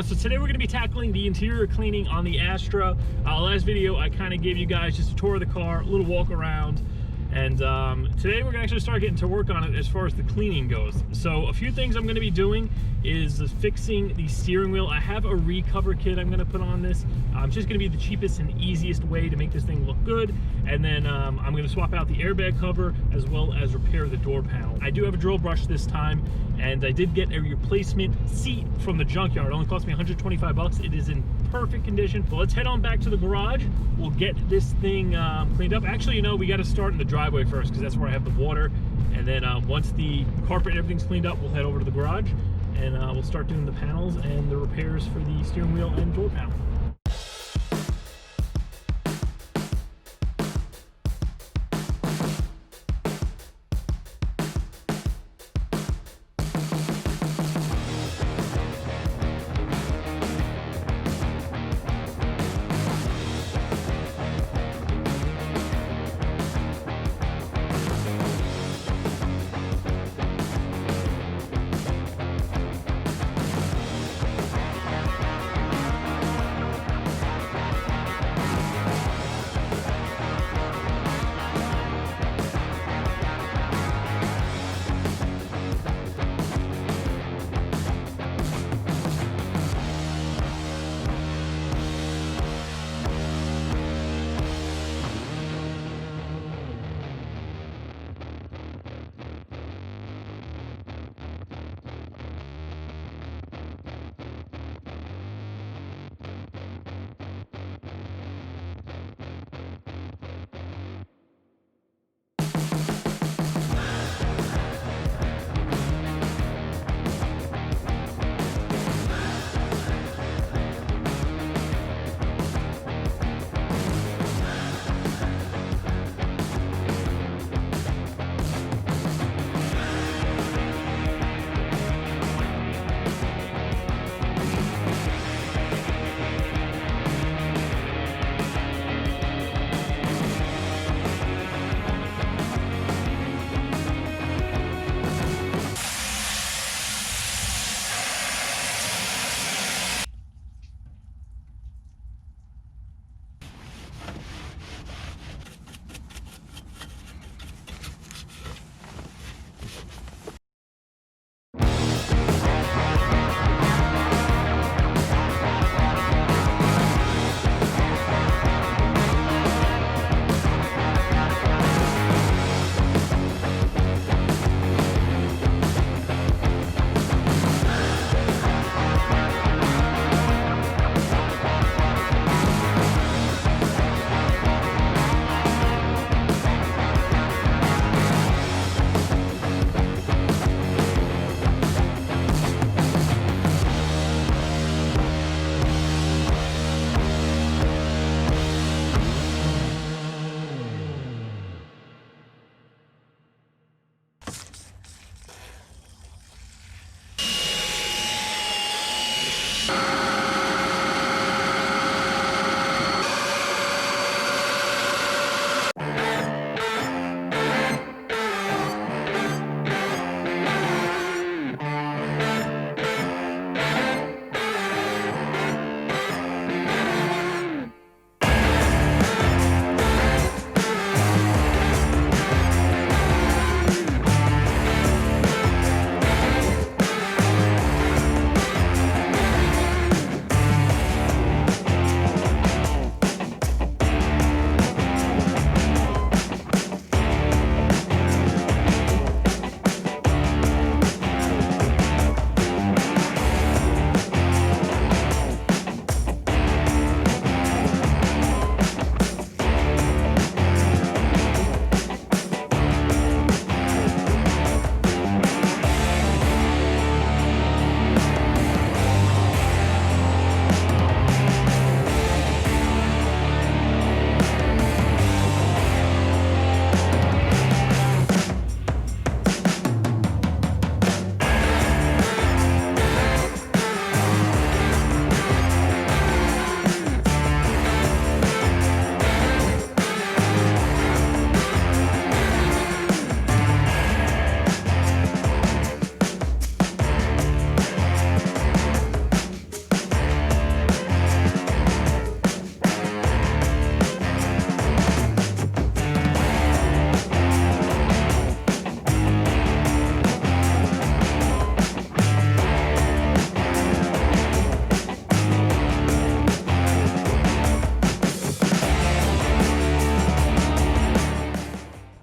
So today we're going to be tackling the interior cleaning on the Astra. Last video I kind of gave you guys just a tour of the car, a little walk around, and today we're going to actually start getting to work on it as far as the cleaning goes. So a few things I'm going to be doing is fixing the steering wheel. I have a recover kit I'm going to put on this. It's just going to be the cheapest and easiest way to make this thing look good. And then I'm going to swap out the airbag cover as well as repair the door panel. I do have a drill brush this time, and I did get a replacement seat from the junkyard. It only cost me 125 bucks. It is in perfect condition. So let's head on back to the garage. We'll get this thing cleaned up. Actually, you know, we got to start in the driveway first because that's where I have the water. And then once the carpet and everything's cleaned up, we'll head over to the garage and we'll start doing the panels and the repairs for the steering wheel and door panel.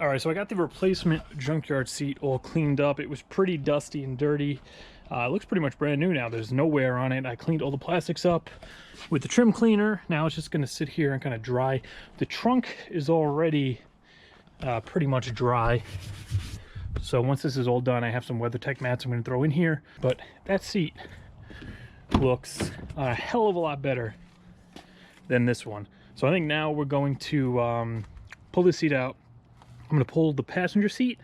All right, so I got the replacement junkyard seat all cleaned up. It was pretty dusty and dirty. It looks pretty much brand new now. There's no wear on it. I cleaned all the plastics up with the trim cleaner. Now it's just gonna sit here and kind of dry. The trunk is already pretty much dry. So once this is all done, I have some WeatherTech mats I'm gonna throw in here. But that seat looks a hell of a lot better than this one. So I think now we're going to pull this seat out. I'm going to pull the passenger seat,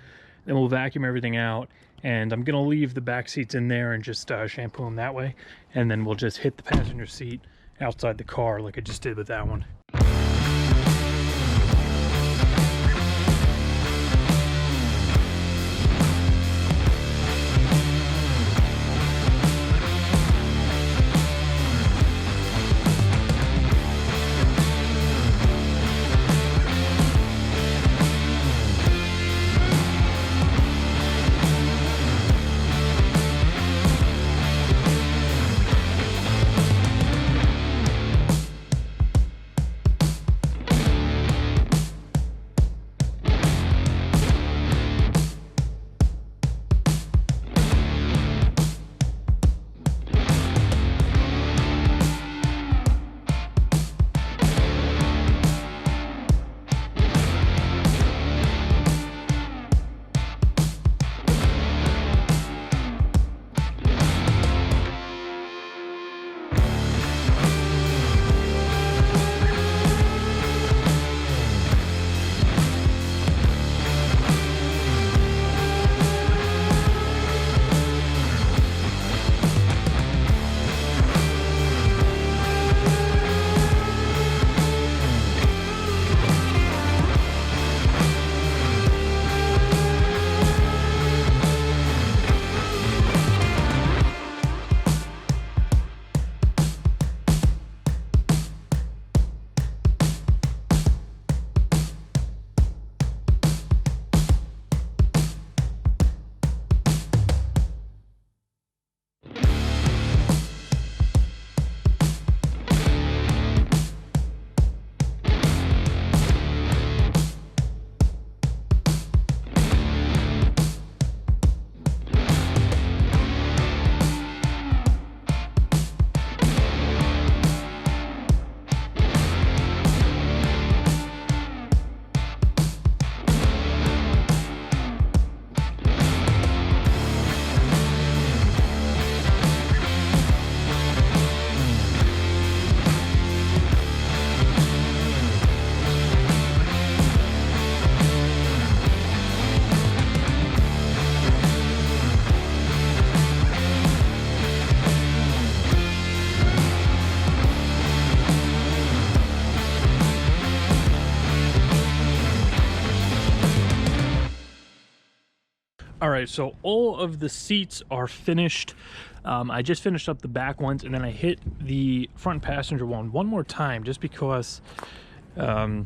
then we'll vacuum everything out, and I'm going to leave the back seats in there and just shampoo them that way, and then we'll just hit the passenger seat outside the car like I just did with that one. All right, so all of the seats are finished. I just finished up the back ones, and then I hit the front passenger one more time just because I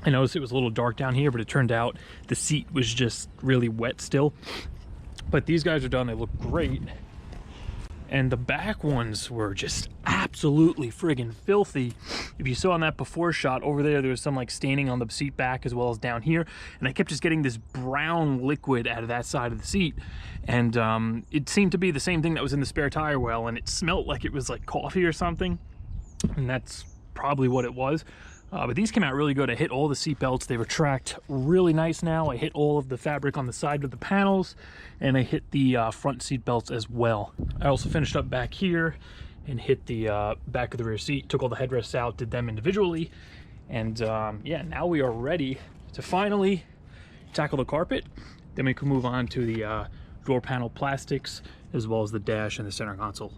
noticed it was a little dark down here, but it turned out the seat was just really wet still. But these guys are done. They look great. And the back ones were just absolutely friggin' filthy. If you saw on that before shot over there, there was some like staining on the seat back as well as down here. And I kept just getting this brown liquid out of that side of the seat. And it seemed to be the same thing that was in the spare tire well, and it smelled like it was like coffee or something. And that's probably what it was. But these came out really good. I hit all the seat belts. They retract really nice now. I hit all of the fabric on the side of the panels, and I hit the front seat belts as well. I also finished up back here and hit the back of the rear seat, took all the headrests out, did them individually. And yeah, now we are ready to finally tackle the carpet. Then we can move on to the door panel plastics, as well as the dash and the center console.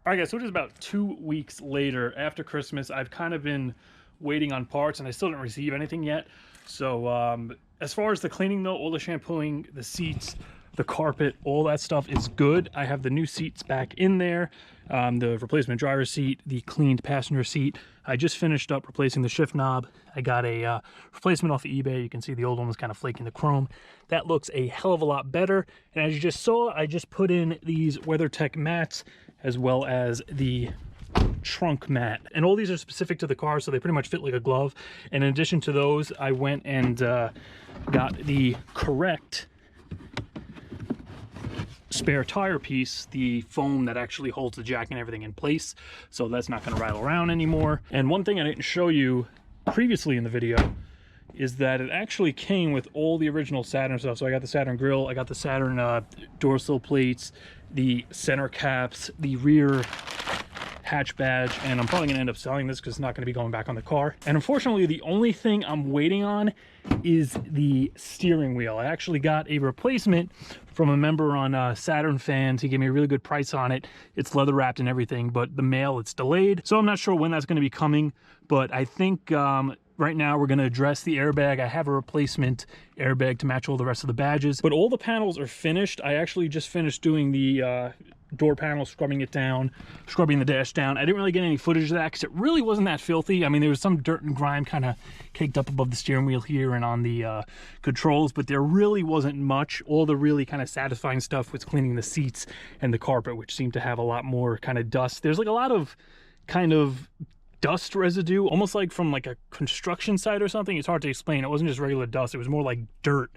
All right, guys, so it is about 2 weeks later after Christmas. I've kind of been waiting on parts, and I still didn't receive anything yet. So as far as the cleaning, though, all the shampooing, the seats, the carpet, all that stuff is good. I have the new seats back in there, the replacement driver's seat, the cleaned passenger seat. I just finished up replacing the shift knob. I got a replacement off of eBay. You can see the old one was kind of flaking the chrome. That looks a hell of a lot better. And as you just saw, I just put in these WeatherTech mats, as well as the trunk mat, and all these are specific to the car, so they pretty much fit like a glove. And in addition to those, I went and got the correct spare tire piece, the foam that actually holds the jack and everything in place, so that's not going to rattle around anymore. And one thing I didn't show you previously in the video is that it actually came with all the original Saturn stuff. So I got the Saturn grille, I got the Saturn door sill plates, the center caps, the rear hatch badge, and I'm probably gonna end up selling this because it's not gonna be going back on the car. And unfortunately, the only thing I'm waiting on is the steering wheel. I actually got a replacement from a member on Saturn Fans. He gave me a really good price on it. It's leather wrapped and everything, but the mail, it's delayed. So I'm not sure when that's gonna be coming, but I think right now we're gonna address the airbag. I have a replacement airbag to match all the rest of the badges, but all the panels are finished. I actually just finished doing the door panel, scrubbing it down, scrubbing the dash down. I didn't really get any footage of that because it really wasn't that filthy. I mean, there was some dirt and grime kind of caked up above the steering wheel here and on the controls, but there really wasn't much. All the really kind of satisfying stuff was cleaning the seats and the carpet, which seemed to have a lot more kind of dust. There's like a lot of kind of dust residue, almost like from like a construction site or something. It's hard to explain. It wasn't just regular dust. It was more like dirt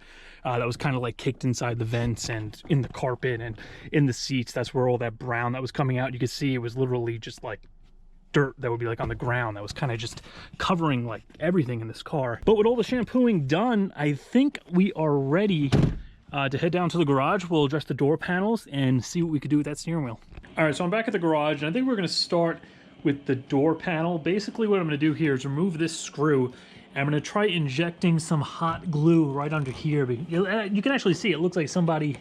that was kind of like caked inside the vents and in the carpet and in the seats. That's where all that brown that was coming out. You could see it was literally just like dirt that would be like on the ground that was kind of just covering like everything in this car. But with all the shampooing done, I think we are ready to head down to the garage. We'll address the door panels and see what we could do with that steering wheel. All right, so I'm back at the garage, and I think we're going to start with the door panel. Basically what I'm going to do here is remove this screw. I'm going to try injecting some hot glue right under here. You can actually see it looks like somebody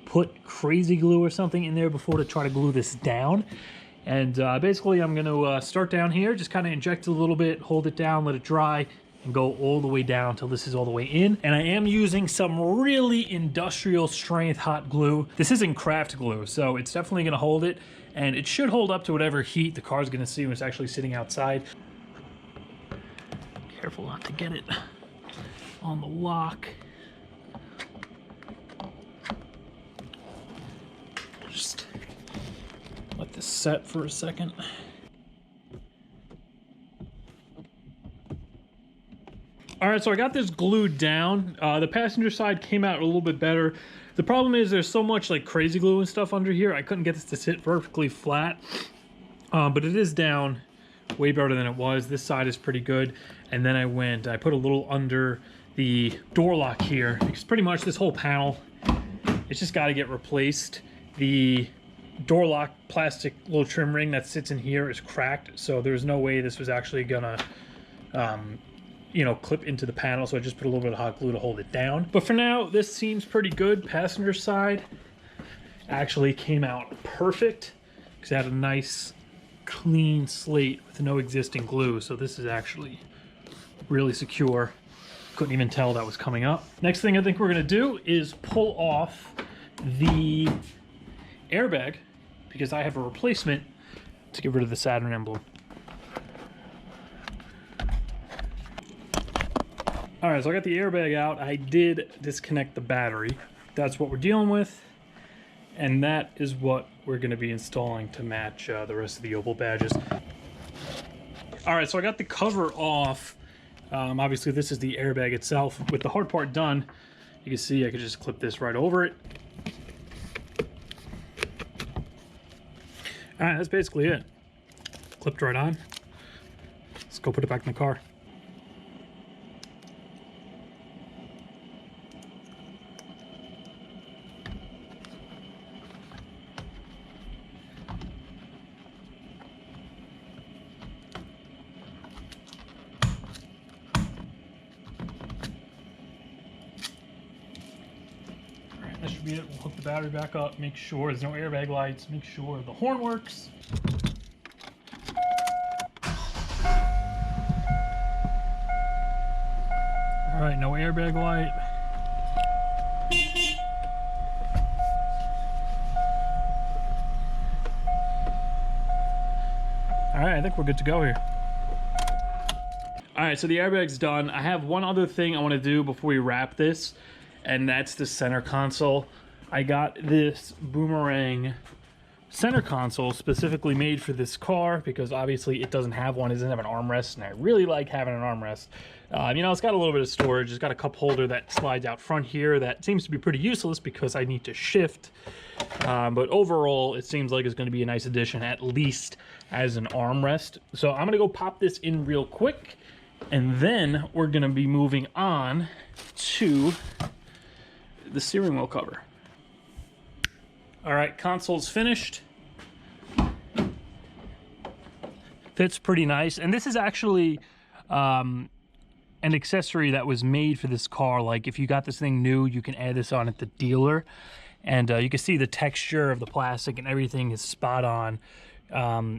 put crazy glue or something in there before to try to glue this down. And basically I'm going to start down here, just kind of inject a little bit, hold it down, let it dry, and go all the way down until this is all the way in. And I am using some really industrial strength hot glue. This isn't craft glue, so it's definitely going to hold it. And it should hold up to whatever heat the car's going to see when it's actually sitting outside. Careful not to get it on the lock. Just let this set for a second. All right, so I got this glued down. The passenger side came out a little bit better. The problem is there's so much like crazy glue and stuff under here. I couldn't get this to sit perfectly flat, but it is down way better than it was. This side is pretty good. And then I put a little under the door lock here, because pretty much this whole panel, it's just got to get replaced. The door lock plastic little trim ring that sits in here is cracked, so there's no way this was actually gonna you know, clip into the panel, so I just put a little bit of hot glue to hold it down. But for now, this seems pretty good. Passenger side actually came out perfect because it had a nice clean slate with no existing glue, so this is actually really secure. Couldn't even tell that was coming up. Next thing I think we're gonna do is pull off the airbag, because I have a replacement to get rid of the Saturn emblem. All right, so I got the airbag out. I did disconnect the battery. That's what we're dealing with. And that is what we're gonna be installing to match the rest of the Opel badges. All right, so I got the cover off. Obviously this is the airbag itself. With the hard part done, you can see I could just clip this right over it. All right, that's basically it. Clipped right on. Let's go put it back in the car. That should should be it. We'll hook the battery back up, make sure there's no airbag lights, make sure the horn works. All right, no airbag light. All right, I think we're good to go here. All right, so the airbag's done. I have one other thing I want to do before we wrap this, and that's the center console. I got this Boomerang center console specifically made for this car because obviously it doesn't have one. It doesn't have an armrest, and I really like having an armrest. You know, it's got a little bit of storage. It's got a cup holder that slides out front here that seems to be pretty useless because I need to shift. But overall, it seems like it's going to be a nice addition, at least as an armrest. So I'm going to go pop this in real quick, and then we're going to be moving on to the steering wheel cover. All right, console's finished. Fits pretty nice. And this is actually an accessory that was made for this car. Like if you got this thing new, you can add this on at the dealer. And you can see the texture of the plastic and everything is spot on,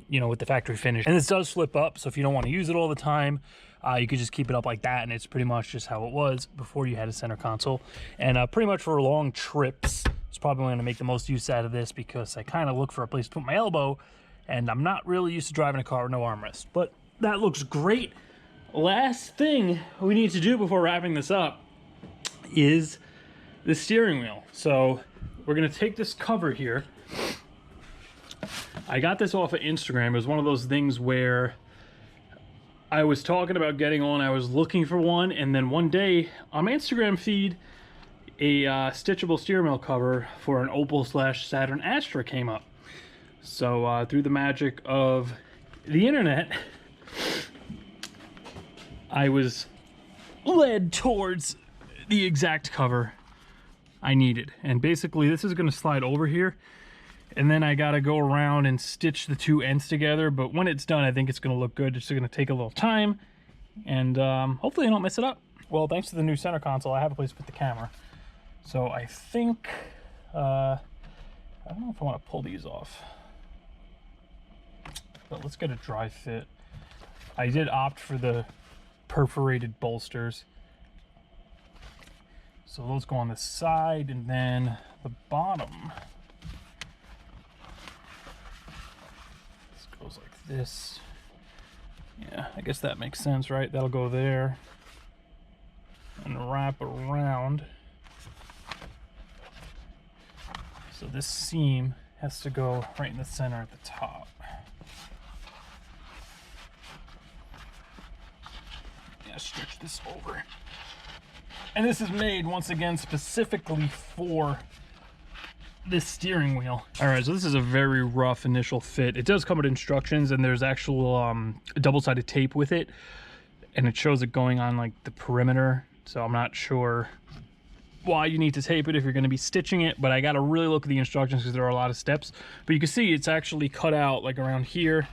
you know, with the factory finish. And this does flip up, so if you don't want to use it all the time, you could just keep it up like that, and it's pretty much just how it was before you had a center console. And pretty much for long trips, it's probably going to make the most use out of this because I kind of look for a place to put my elbow, and I'm not really used to driving a car with no armrest. But that looks great. Last thing we need to do before wrapping this up is the steering wheel. So we're going to take this cover here. I got this off of Instagram. It was one of those things where I was talking about getting one, I was looking for one, and then one day on my Instagram feed, a stitchable steering wheel cover for an Opel/Saturn Astra came up. So through the magic of the internet, I was led towards the exact cover I needed. And basically this is going to slide over here, and then I got to go around and stitch the two ends together. But when it's done, I think it's going to look good. It's going to take a little time, and hopefully I don't mess it up. Well, thanks to the new center console, I have a place to put the camera. So I think, I don't know if I want to pull these off, but let's get a dry fit. I did opt for the perforated bolsters. So those go on the side, and then the bottom, this goes like this. Yeah, I guess that makes sense, right? That'll go there and wrap around. So this seam has to go right in the center at the top. Yeah, stretch this over. And this is made, once again, specifically for this steering wheel. All right, so this is a very rough initial fit. It does come with instructions, and there's actual double-sided tape with it, and it shows it going on like the perimeter. So I'm not sure why you need to tape it if you're going to be stitching it, but I got to really look at the instructions because there are a lot of steps. But you can see it's actually cut out like around here.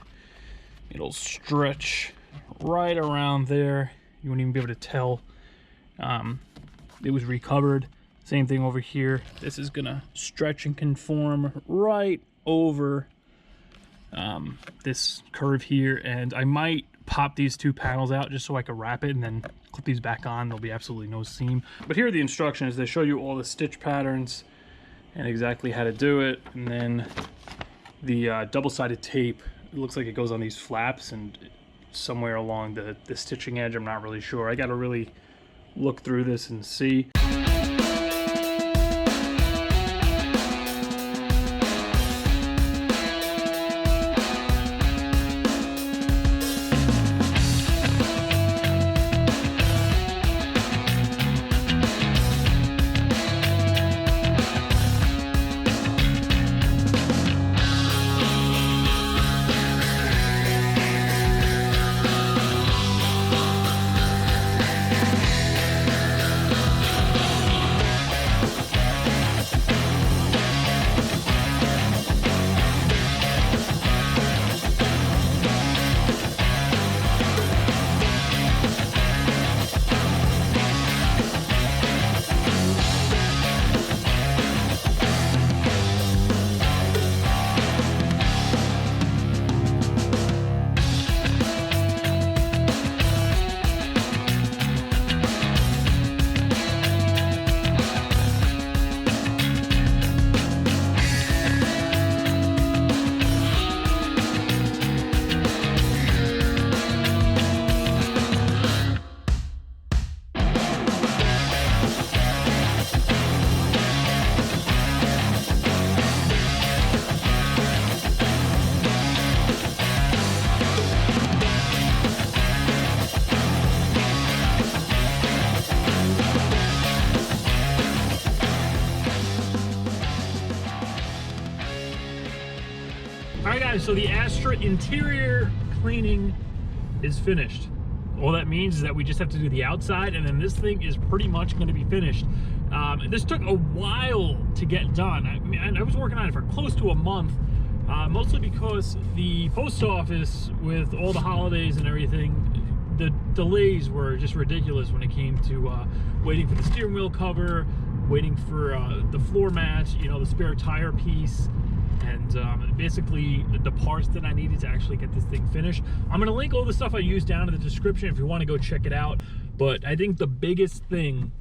It'll stretch right around there. You won't even be able to tell it was recovered. Same thing over here. This is gonna stretch and conform right over this curve here, and I might pop these two panels out just so I can wrap it and then clip these back on. There'll be absolutely no seam. But here are the instructions. They show you all the stitch patterns and exactly how to do it. And then the double-sided tape, it looks like it goes on these flaps and somewhere along the stitching edge. I'm not really sure. I got to really look through this and see. Alright guys, so the Astra interior cleaning is finished. All that means is that we just have to do the outside, and then this thing is pretty much going to be finished. This took a while to get done. I was working on it for close to a month, mostly because the post office, with all the holidays and everything, the delays were just ridiculous when it came to waiting for the steering wheel cover, waiting for the floor mats, you know, the spare tire piece, and basically the parts that I needed to actually get this thing finished. I'm going to link all the stuff I used down in the description if you want to go check it out. But I think the biggest thing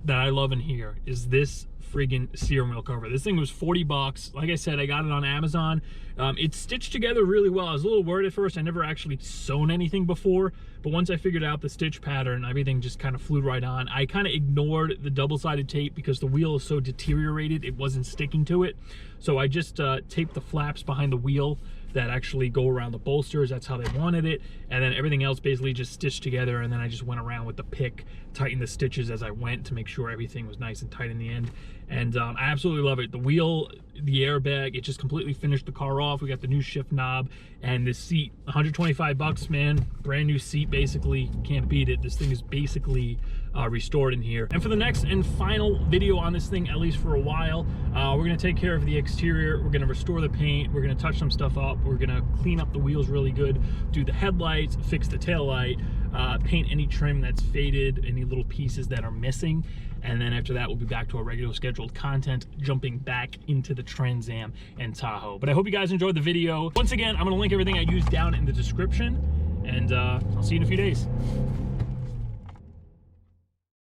that I love in here is this friggin' steering wheel cover. This thing was 40 bucks. Like I said, I got it on Amazon. It's stitched together really well. I was a little worried at first. I never actually sewn anything before, but once I figured out the stitch pattern, everything just kind of flew right on. I kind of ignored the double-sided tape because the wheel is so deteriorated, it wasn't sticking to it. So I just taped the flaps behind the wheel that actually go around the bolsters. That's how they wanted it, and then everything else basically just stitched together, and then I just went around with the pick, tightened the stitches as I went to make sure everything was nice and tight in the end. And I absolutely love it. The wheel, the airbag, it just completely finished the car off. We got the new shift knob, and this seat, 125 bucks, man. Brand new seat, basically. Can't beat it. This thing is basically restored in here. And for the next and final video on this thing, at least for a while, we're gonna take care of the exterior. We're gonna restore the paint. We're gonna touch some stuff up. We're gonna clean up the wheels really good, do the headlights, fix the tail light, paint any trim that's faded, any little pieces that are missing. And then after that, we'll be back to our regular scheduled content, jumping back into the Trans Am and Tahoe. But I hope you guys enjoyed the video. Once again, I'm gonna link everything I used down in the description, and I'll see you in a few days.